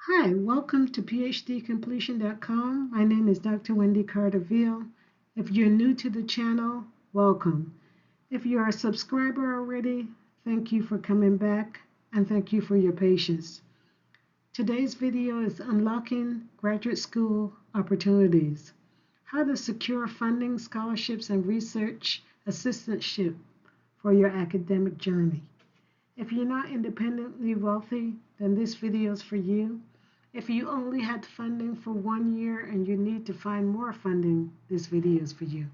Hi, welcome to PhDCompletion.com. My name is Dr. Wendy Carterville. If you're new to the channel, welcome. If you're a subscriber already, thank you for coming back and thank you for your patience. Today's video is Unlocking Graduate School Opportunities. How to secure funding, scholarships, and research assistantship for your academic journey. If you're not independently wealthy, then this video is for you. If you only had funding for 1 year and you need to find more funding, this video is for you.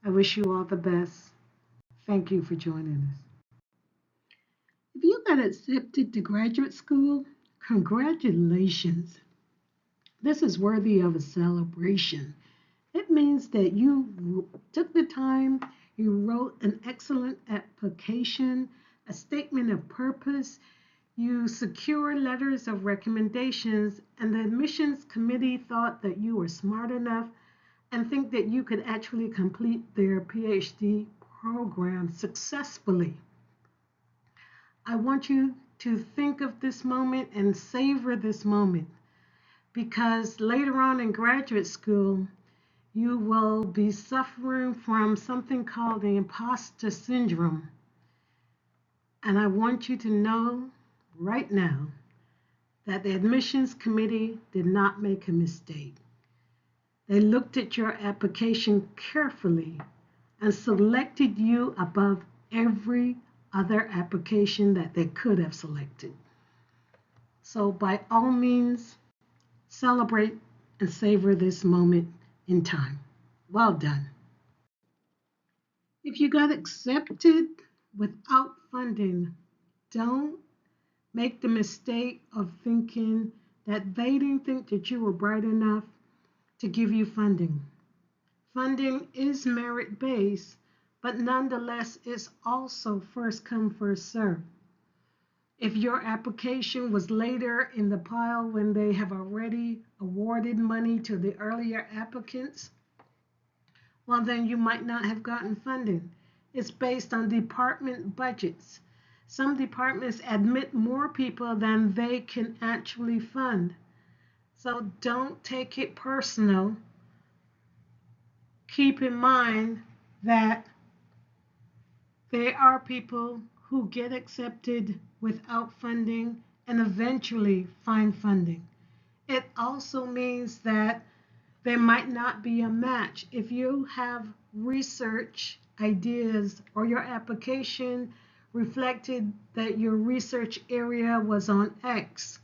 I wish you all the best. Thank you for joining us. If you got accepted to graduate school, congratulations. This is worthy of a celebration. It means that you took the time, you wrote an excellent application, a statement of purpose, you secured letters of recommendations, and the admissions committee thought that you were smart enough and think that you could actually complete their PhD program successfully. I want you to think of this moment and savor this moment, because later on in graduate school, you will be suffering from something called the imposter syndrome. And I want you to know right now that the admissions committee did not make a mistake. They looked at your application carefully and selected you above every other application that they could have selected. So by all means, celebrate and savor this moment in time. Well done. If you got accepted without funding, don't make the mistake of thinking that they didn't think that you were bright enough to give you funding. Funding is merit-based, but nonetheless, it's also first come, first served. If your application was later in the pile when they have already awarded money to the earlier applicants, well, then you might not have gotten funding. It's based on department budgets. Some departments admit more people than they can actually fund. So don't take it personal. Keep in mind that there are people who get accepted without funding and eventually find funding. It also means that there might not be a match. If you have research ideas or your application reflected that your research area was on X,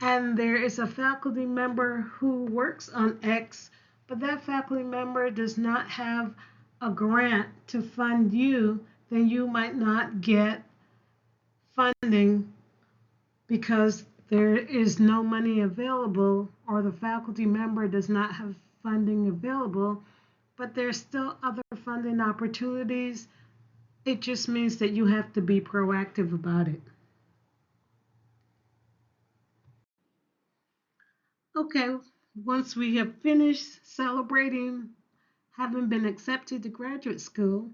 and there is a faculty member who works on X, but that faculty member does not have a grant to fund you, then you might not get funding because there is no money available or the faculty member does not have funding available, but there's still other funding opportunities. It just means that you have to be proactive about it. Okay, once we have finished celebrating having been accepted to graduate school,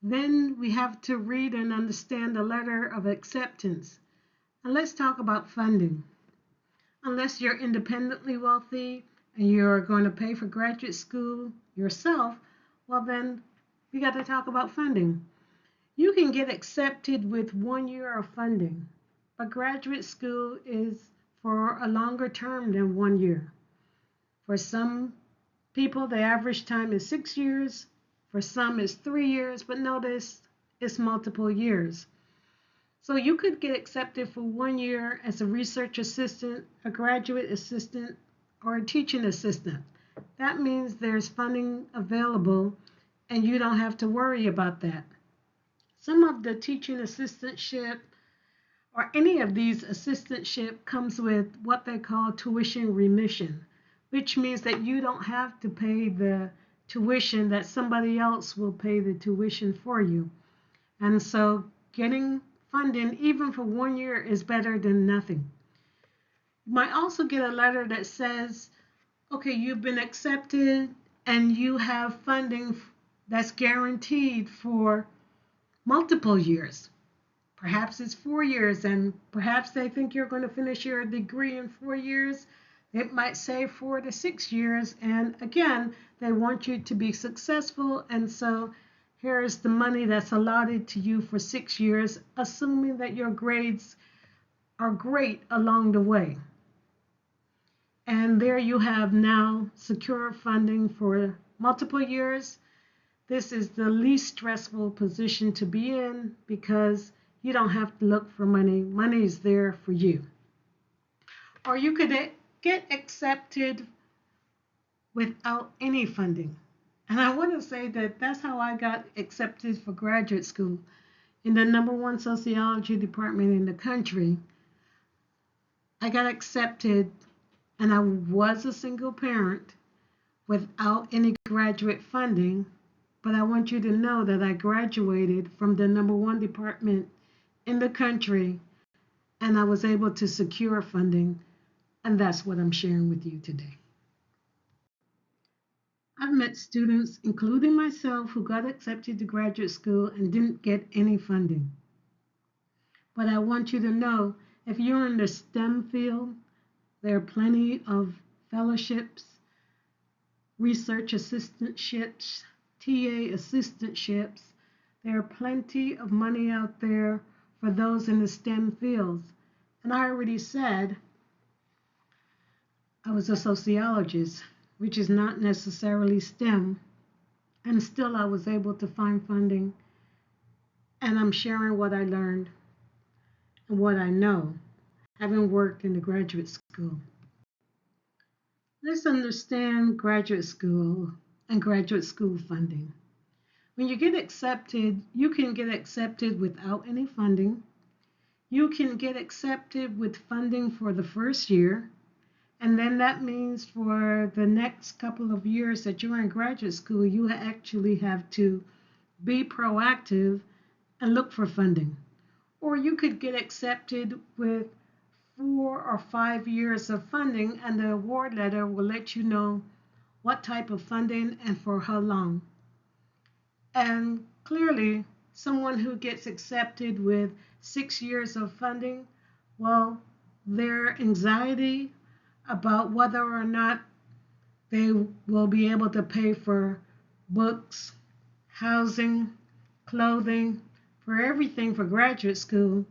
then we have to read and understand the letter of acceptance. And let's talk about funding. Unless you're independently wealthy and you're going to pay for graduate school yourself, well then we got to talk about funding. You can get accepted with 1 year of funding, but graduate school is for a longer term than 1 year. For some people, the average time is 6 years. For some, it's 3 years, but notice it's multiple years. So you could get accepted for 1 year as a research assistant, a graduate assistant, or a teaching assistant. That means there's funding available and you don't have to worry about that. Some of the teaching assistantship or any of these assistantship comes with what they call tuition remission, which means that you don't have to pay the tuition, that somebody else will pay the tuition for you. And so getting funding even for 1 year is better than nothing. You might also get a letter that says, okay, you've been accepted and you have funding that's guaranteed for multiple years, Perhaps it's 4 years, and perhaps they think you're going to finish your degree in 4 years. It might say 4 to 6 years, and again, they want you to be successful, and so here's the money that's allotted to you for 6 years, assuming that your grades are great along the way. And there you have now secure funding for multiple years. This is the least stressful position to be in because you don't have to look for money. Money is there for you. Or you could get accepted without any funding. And I want to say that that's how I got accepted for graduate school in the #1 sociology department in the country. I got accepted, and I was a single parent without any graduate funding. But I want you to know that I graduated from the #1 department in the country, and I was able to secure funding, and that's what I'm sharing with you today. I've met students, including myself, who got accepted to graduate school and didn't get any funding. But I want you to know, if you're in the STEM field, there are plenty of fellowships, research assistantships, TA assistantships. There are plenty of money out there for those in the STEM fields. And I already said I was a sociologist, which is not necessarily STEM, and still I was able to find funding. And I'm sharing what I learned and what I know, having worked in the graduate school. Let's understand graduate school and graduate school funding. When you get accepted, you can get accepted without any funding. You can get accepted with funding for the first year, and then that means for the next couple of years that you're in graduate school, you actually have to be proactive and look for funding. Or you could get accepted with 4 or 5 years of funding, and the award letter will let you know what type of funding and for how long. And clearly, someone who gets accepted with 6 years of funding, well, their anxiety about whether or not they will be able to pay for books, housing, clothing, for everything for graduate school,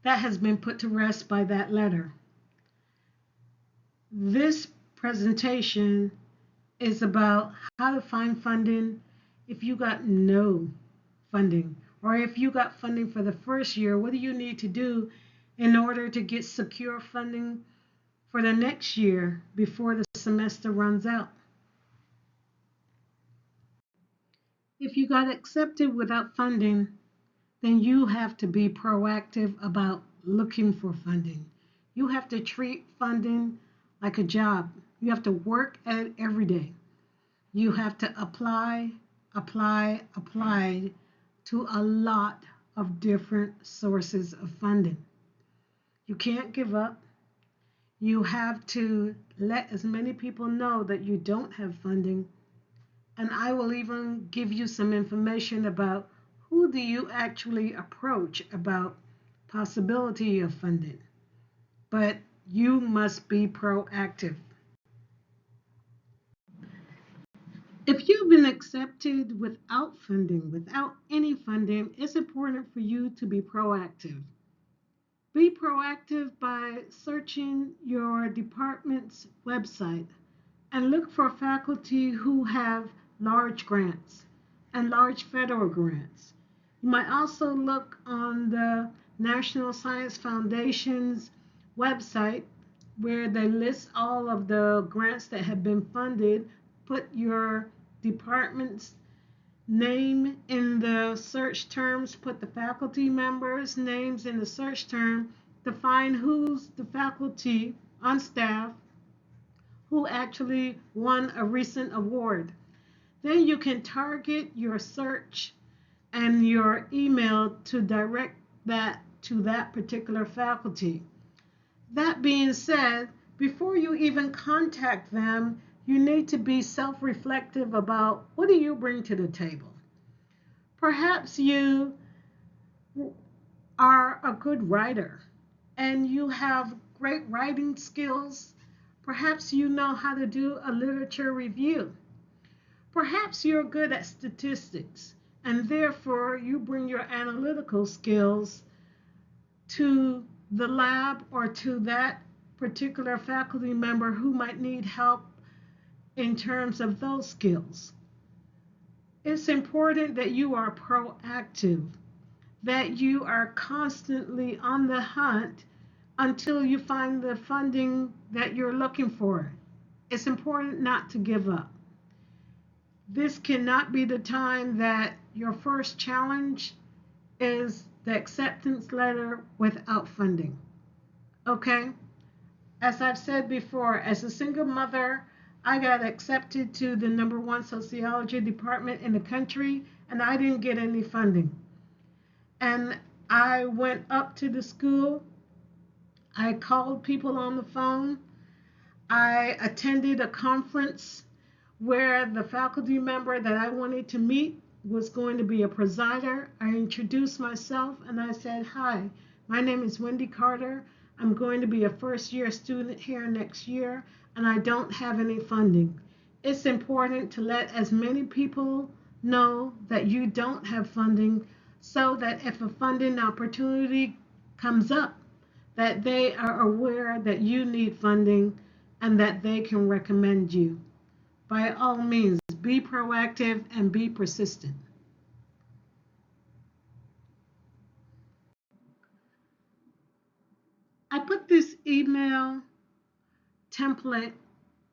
that has been put to rest by that letter. This presentation is about how to find funding if you got no funding, or if you got funding for the first year, what do you need to do in order to get secure funding for the next year before the semester runs out? If you got accepted without funding, then you have to be proactive about looking for funding. You have to treat funding like a job. You have to work at it every day. You have to apply to a lot of different sources of funding. You can't give up. You have to let as many people know that you don't have funding. And I will even give you some information about who do you actually approach about possibility of funding. But you must be proactive. If you've been accepted without funding, without any funding, it's important for you to be proactive. Be proactive by searching your department's website and look for faculty who have large grants and large federal grants. You might also look on the National Science Foundation's website where they list all of the grants that have been funded. Put your department's name in the search terms, put the faculty members' names in the search term to find who's the faculty on staff who actually won a recent award. Then you can target your search and your email to direct that to that particular faculty. That being said, before you even contact them, you need to be self-reflective about what do you bring to the table. Perhaps you are a good writer and you have great writing skills, perhaps you know how to do a literature review. Perhaps you're good at statistics and therefore you bring your analytical skills to the lab or to that particular faculty member who might need help in terms of those skills. It's important that you are proactive, that you are constantly on the hunt until you find the funding that you're looking for. It's important not to give up. This cannot be the time that your first challenge is the acceptance letter without funding. Okay? As I've said before, as a single mother, I got accepted to the #1 sociology department in the country, and I didn't get any funding. And I went up to the school, I called people on the phone, I attended a conference where the faculty member that I wanted to meet was going to be a presider. I introduced myself and I said, "Hi, my name is Wendy Carter. I'm going to be a first-year student here next year, and I don't have any funding." It's important to let as many people know that you don't have funding so that if a funding opportunity comes up, that they are aware that you need funding and that they can recommend you. By all means, be proactive and be persistent. I put this email template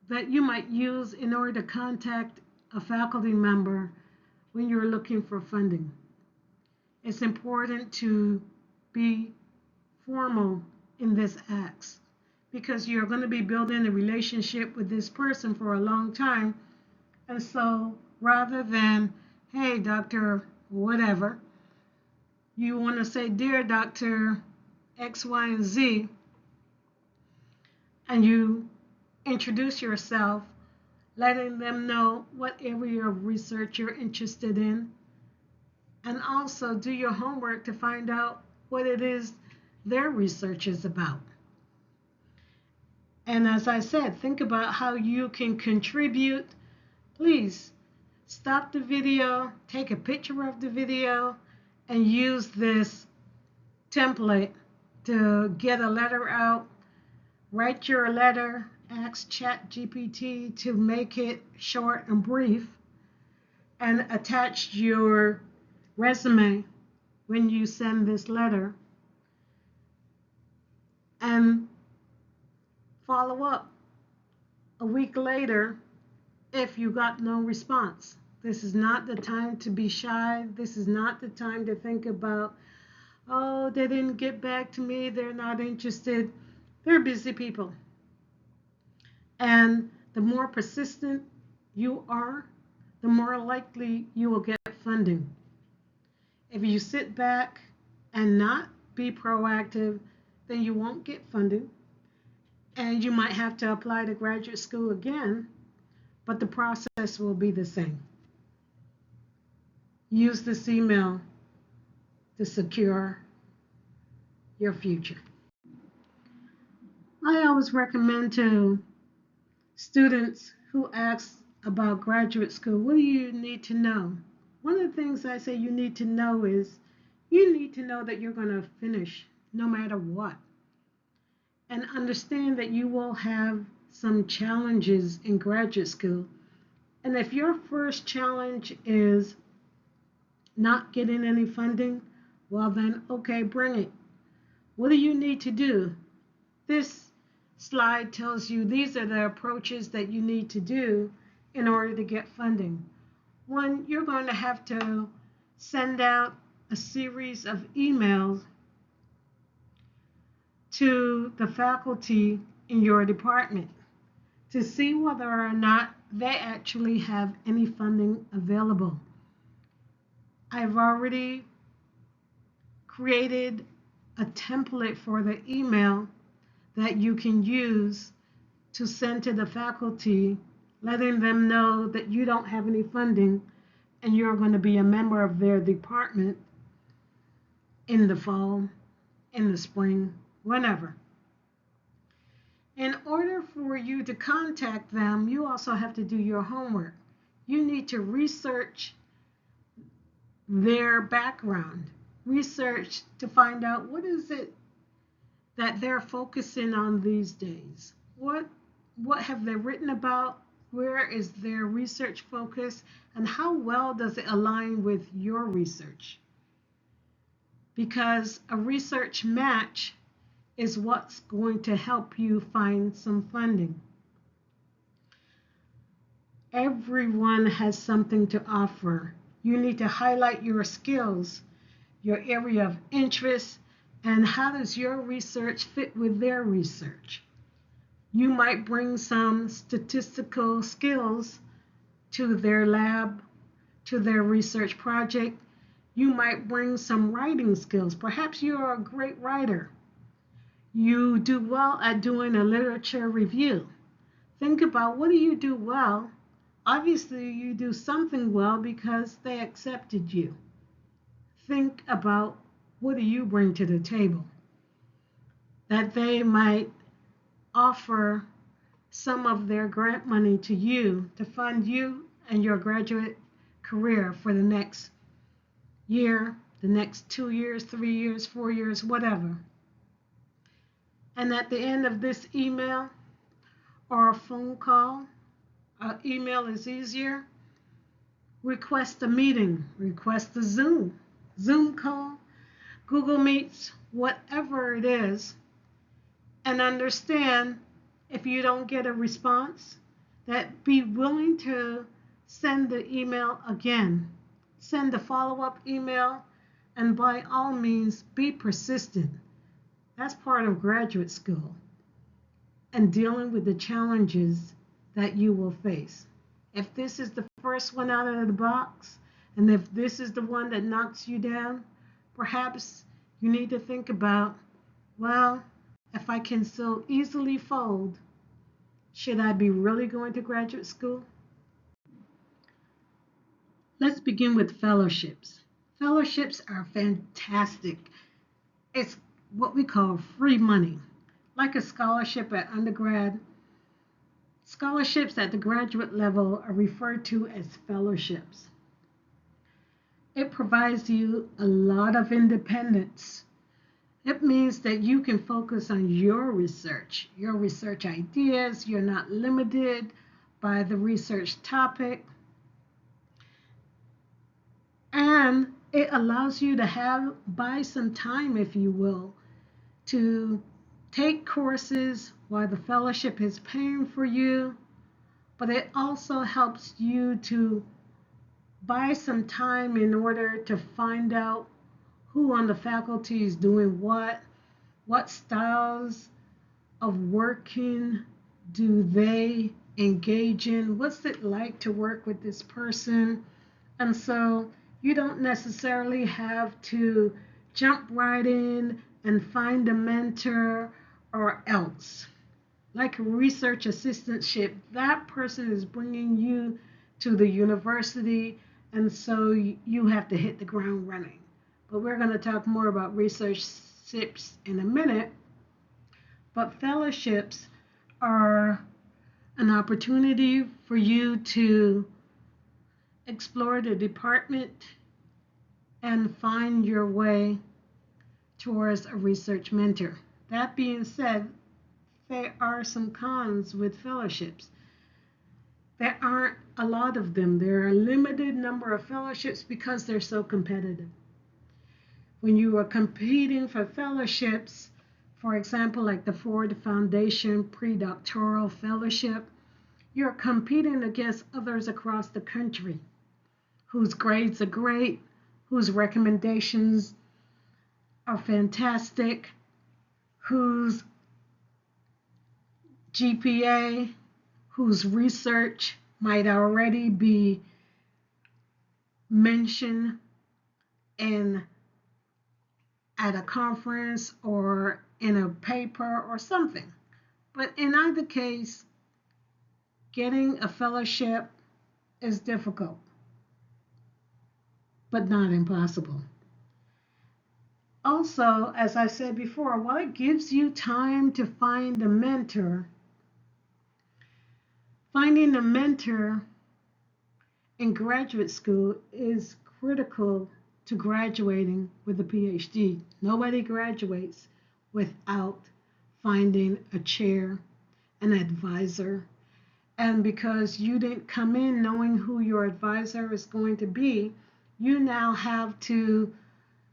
that you might use in order to contact a faculty member when you're looking for funding. It's important to be formal in this ask because you're going to be building a relationship with this person for a long time. And so rather than, "Hey, Dr. whatever," you want to say, "Dear Dr. X, Y, and Z," and you introduce yourself, letting them know what area of research you're interested in, and also do your homework to find out what it is their research is about. And as I said, think about how you can contribute. Please stop the video, take a picture of the video, and use this template to get a letter out. Write your letter, ask ChatGPT to make it short and brief, and attach your resume when you send this letter, and follow up a week later if you got no response. This is not the time to be shy. This is not the time to think about, "Oh, they didn't get back to me, they're not interested." They're busy people. And the more persistent you are, the more likely you will get funding. If you sit back and not be proactive, then you won't get funding. And you might have to apply to graduate school again, but the process will be the same. Use this email to secure your future. I always recommend to students who ask about graduate school, what do you need to know? One of the things I say you need to know is you need to know that you're going to finish no matter what. And understand that you will have some challenges in graduate school. And if your first challenge is not getting any funding, well then, okay, bring it. What do you need to do? This slide tells you these are the approaches that you need to do in order to get funding. One, you're going to have to send out a series of emails to the faculty in your department to see whether or not they actually have any funding available. I've already created a template for the email that you can use to send to the faculty, letting them know that you don't have any funding and you're going to be a member of their department in the fall, in the spring, whenever. In order for you to contact them, you also have to do your homework. You need to research their background, research to find out what is it that they're focusing on these days. What have they written about? Where is their research focus? And how well does it align with your research? Because a research match is what's going to help you find some funding. Everyone has something to offer. You need to highlight your skills, your area of interest, and how does your research fit with their research. You might bring some statistical skills to their lab, to their research project. You might bring some writing skills. Perhaps you're a great writer. You do well at doing a literature review. Think about, what do you do well? Obviously, you do something well because they accepted you. Think about, what do you bring to the table that they might offer some of their grant money to you to fund you and your graduate career for the next year, the next 2 years, 3 years, 4 years, whatever. And at the end of this email or a phone call, email is easier, request a meeting, request a Zoom call, Google Meets, whatever it is, and understand if you don't get a response, that be willing to send the email again, send a follow-up email, and by all means, be persistent. That's part of graduate school and dealing with the challenges that you will face. If this is the first one out of the box, and if this is the one that knocks you down, perhaps you need to think about, well, if I can so easily fold, should I be really going to graduate school? Let's begin with fellowships. Fellowships are fantastic. It's what we call free money. Like a scholarship at undergrad, scholarships at the graduate level are referred to as fellowships. It provides you a lot of independence. It means that you can focus on your research ideas. You're not limited by the research topic. And it allows you to buy some time, if you will, to take courses while the fellowship is paying for you, but it also helps you to buy some time in order to find out who on the faculty is doing what styles of working do they engage in, what's it like to work with this person. And so you don't necessarily have to jump right in and find a mentor or else. Like a research assistantship, that person is bringing you to the university, and so you have to hit the ground running. But we're going to talk more about researchships in a minute. But fellowships are an opportunity for you to explore the department and find your way towards a research mentor. That being said, there are some cons with fellowships. There aren't a lot of them. There are a limited number of fellowships because they're so competitive. When you are competing for fellowships, for example, like the Ford Foundation Pre-Doctoral Fellowship, you're competing against others across the country whose grades are great, whose recommendations are fantastic, whose GPA, whose research might already be mentioned at a conference or in a paper or something. But in either case, getting a fellowship is difficult, but not impossible. Also, as I said before, while it gives you time to find a mentor, finding a mentor in graduate school is critical to graduating with a PhD. Nobody graduates without finding a chair, an advisor. And because you didn't come in knowing who your advisor is going to be, you now have to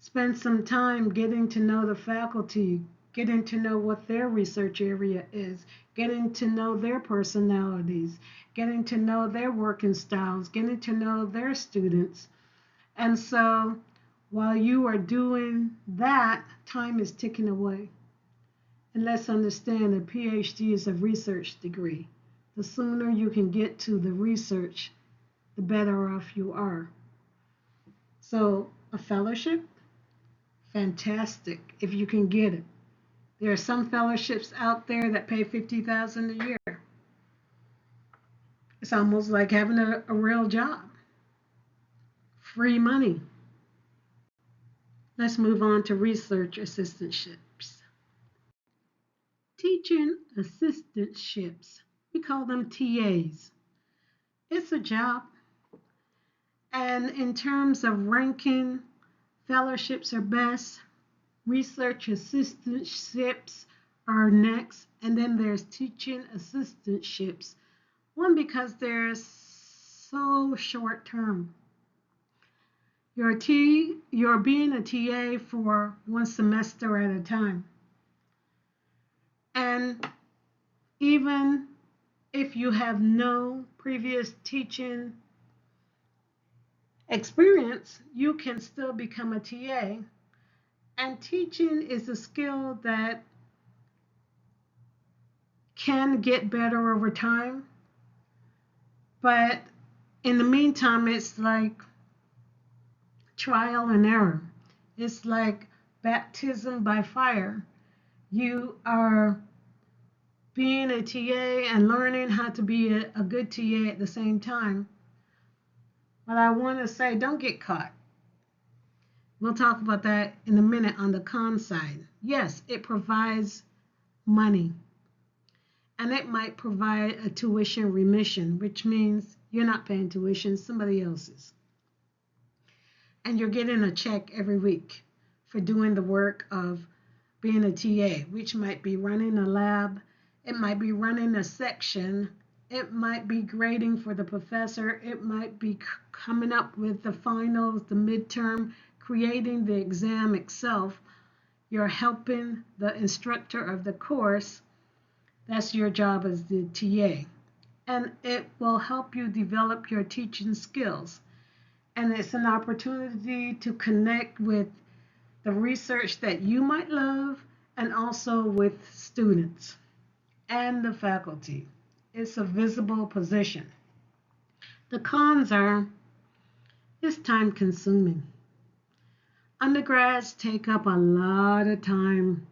spend some time getting to know the faculty, getting to know what their research area is, getting to know their personalities, getting to know their working styles, getting to know their students. And so while you are doing that, time is ticking away. And let's understand a PhD is a research degree. The sooner you can get to the research, the better off you are. So a fellowship, fantastic if you can get it. There are some fellowships out there that pay $50,000 a year. It's almost like having a real job. Free money. Let's move on to research assistantships. Teaching assistantships. We call them TAs. It's a job. And in terms of ranking, fellowships are best. Research assistantships are next, and then there's teaching assistantships. One, because they're so short term. You're being a TA for one semester at a time. And even if you have no previous teaching experience, you can still become a TA. And teaching is a skill that can get better over time. But in the meantime, it's like trial and error. It's like baptism by fire. You are being a TA and learning how to be a good TA at the same time. But I want to say, don't get caught. We'll talk about that in a minute on the con side. Yes, it provides money. And it might provide a tuition remission, which means you're not paying tuition, somebody else's. And you're getting a check every week for doing the work of being a TA, which might be running a lab, it might be running a section, it might be grading for the professor, it might be coming up with the finals, the midterm, creating the exam itself. You're helping the instructor of the course. That's your job as the TA. And it will help you develop your teaching skills. And it's an opportunity to connect with the research that you might love and also with students and the faculty. It's a visible position. The cons are, it's time consuming. Undergrads take up a lot of time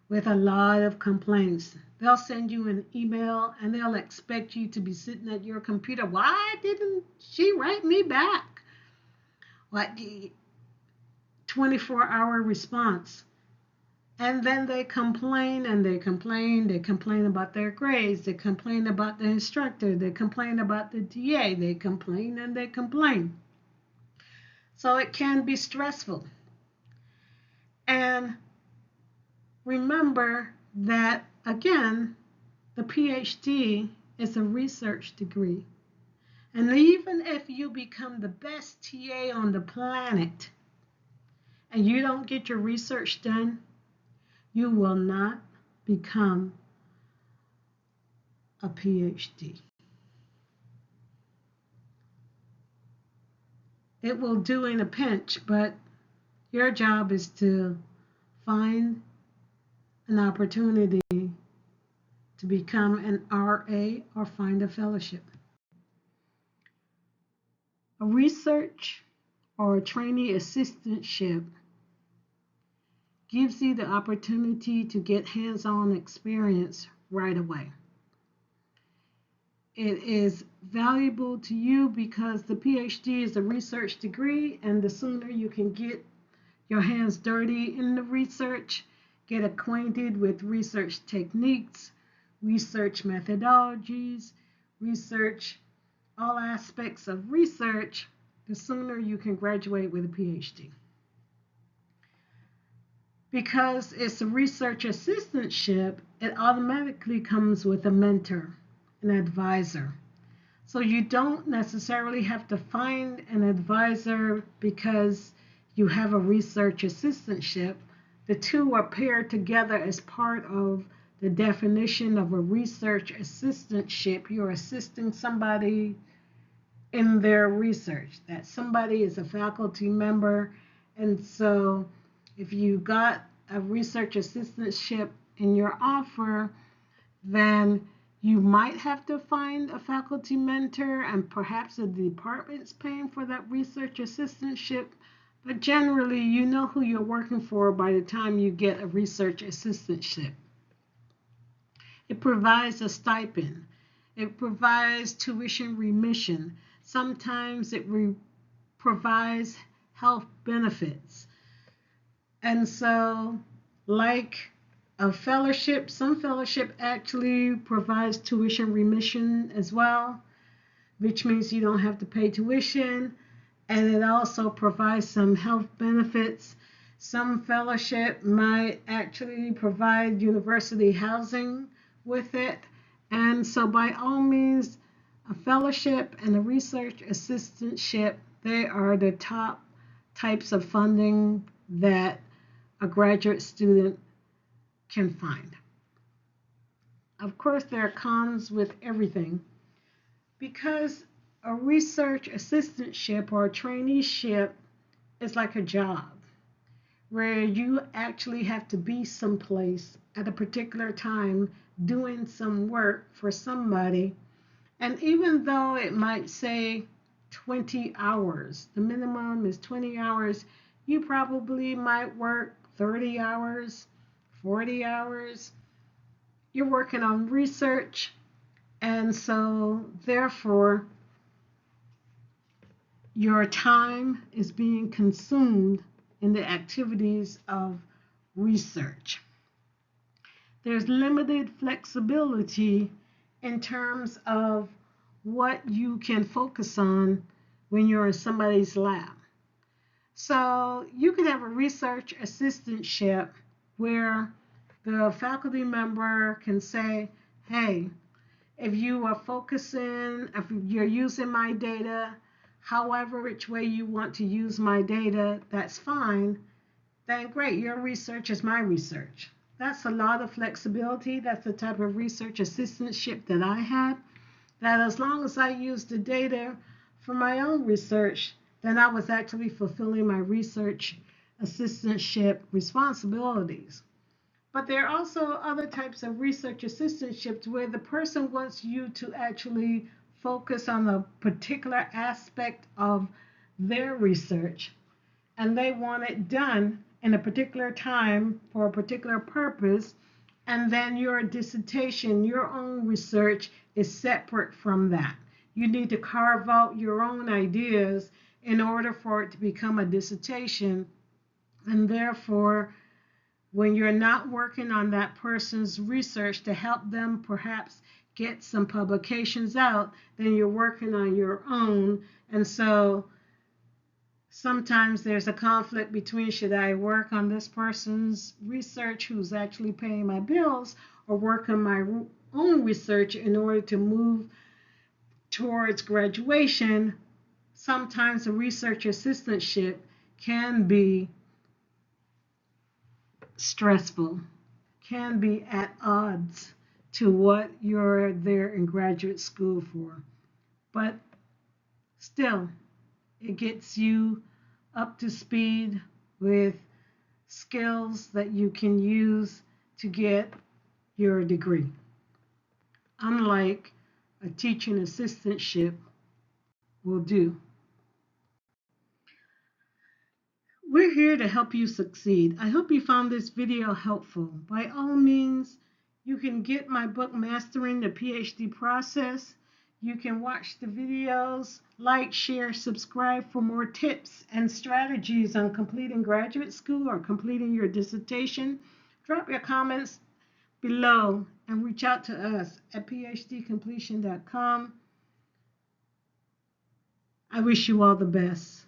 with a lot of complaints. They'll send you an email and they'll expect you to be sitting at your computer. Why didn't she write me back? Like 24-hour response. And then they complain and they complain. They complain about their grades. They complain about the instructor. They complain about the TA. They complain and they complain. So it can be stressful. And remember that, again, the PhD is a research degree. And even if you become the best TA on the planet and you don't get your research done, you will not become a PhD. It will do in a pinch, but your job is to find an opportunity to become an RA or find a fellowship. A research or a trainee assistantship gives you the opportunity to get hands-on experience right away. It is valuable to you because the PhD is a research degree, and the sooner you can get your hands dirty in the research, get acquainted with research techniques, research methodologies, research all aspects of research, the sooner you can graduate with a PhD. Because it's a research assistantship, it automatically comes with a mentor, an advisor. So you don't necessarily have to find an advisor because you have a research assistantship. The two are paired together as part of the definition of a research assistantship. You're assisting somebody in their research. That somebody is a faculty member. And so if you got a research assistantship in your offer, then you might have to find a faculty mentor, and perhaps the department's paying for that research assistantship. But generally, you know who you're working for by the time you get a research assistantship. It provides a stipend. It provides tuition remission. Sometimes it provides health benefits. And so, like a fellowship, some fellowship actually provides tuition remission as well, which means you don't have to pay tuition, and it also provides some health benefits. Some fellowship might actually provide university housing with it, and so by all means, a fellowship and a research assistantship, they are the top types of funding that a graduate student can find. Of course, there are cons with everything, because a research assistantship or a traineeship is like a job where you actually have to be someplace at a particular time doing some work for somebody. And even though it might say 20 hours, the minimum is 20 hours, you probably might work 30 hours, 40 hours. You're working on research, and so therefore your time is being consumed in the activities of research. There's limited flexibility in terms of what you can focus on when you're in somebody's lab. So you could have a research assistantship where the faculty member can say, hey, if you are focusing, if you're using my data, however which way you want to use my data, that's fine, then great, your research is my research. That's a lot of flexibility. That's the type of research assistantship that I had, that as long as I used the data for my own research, then I was actually fulfilling my research assistantship responsibilities. But there are also other types of research assistantships where the person wants you to actually focus on a particular aspect of their research, and they want it done in a particular time for a particular purpose, and then your dissertation, your own research, is separate from that. You need to carve out your own ideas in order for it to become a dissertation, and therefore when you're not working on that person's research to help them perhaps get some publications out, then you're working on your own. And so sometimes there's a conflict between, should I work on this person's research who's actually paying my bills, or work on my own research in order to move towards graduation? Sometimes a research assistantship can be stressful, can be at odds to what you're there in graduate school for. But still, it gets you up to speed with skills that you can use to get your degree, unlike a teaching assistantship will do. We're here to help you succeed. I hope you found this video helpful. By all means, you can get my book, Mastering the PhD Process. You can watch the videos, like, share, subscribe for more tips and strategies on completing graduate school or completing your dissertation. Drop your comments below and reach out to us at PhDCompletion.com. I wish you all the best.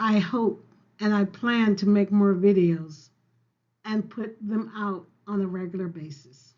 I hope and I plan to make more videos and put them out on a regular basis.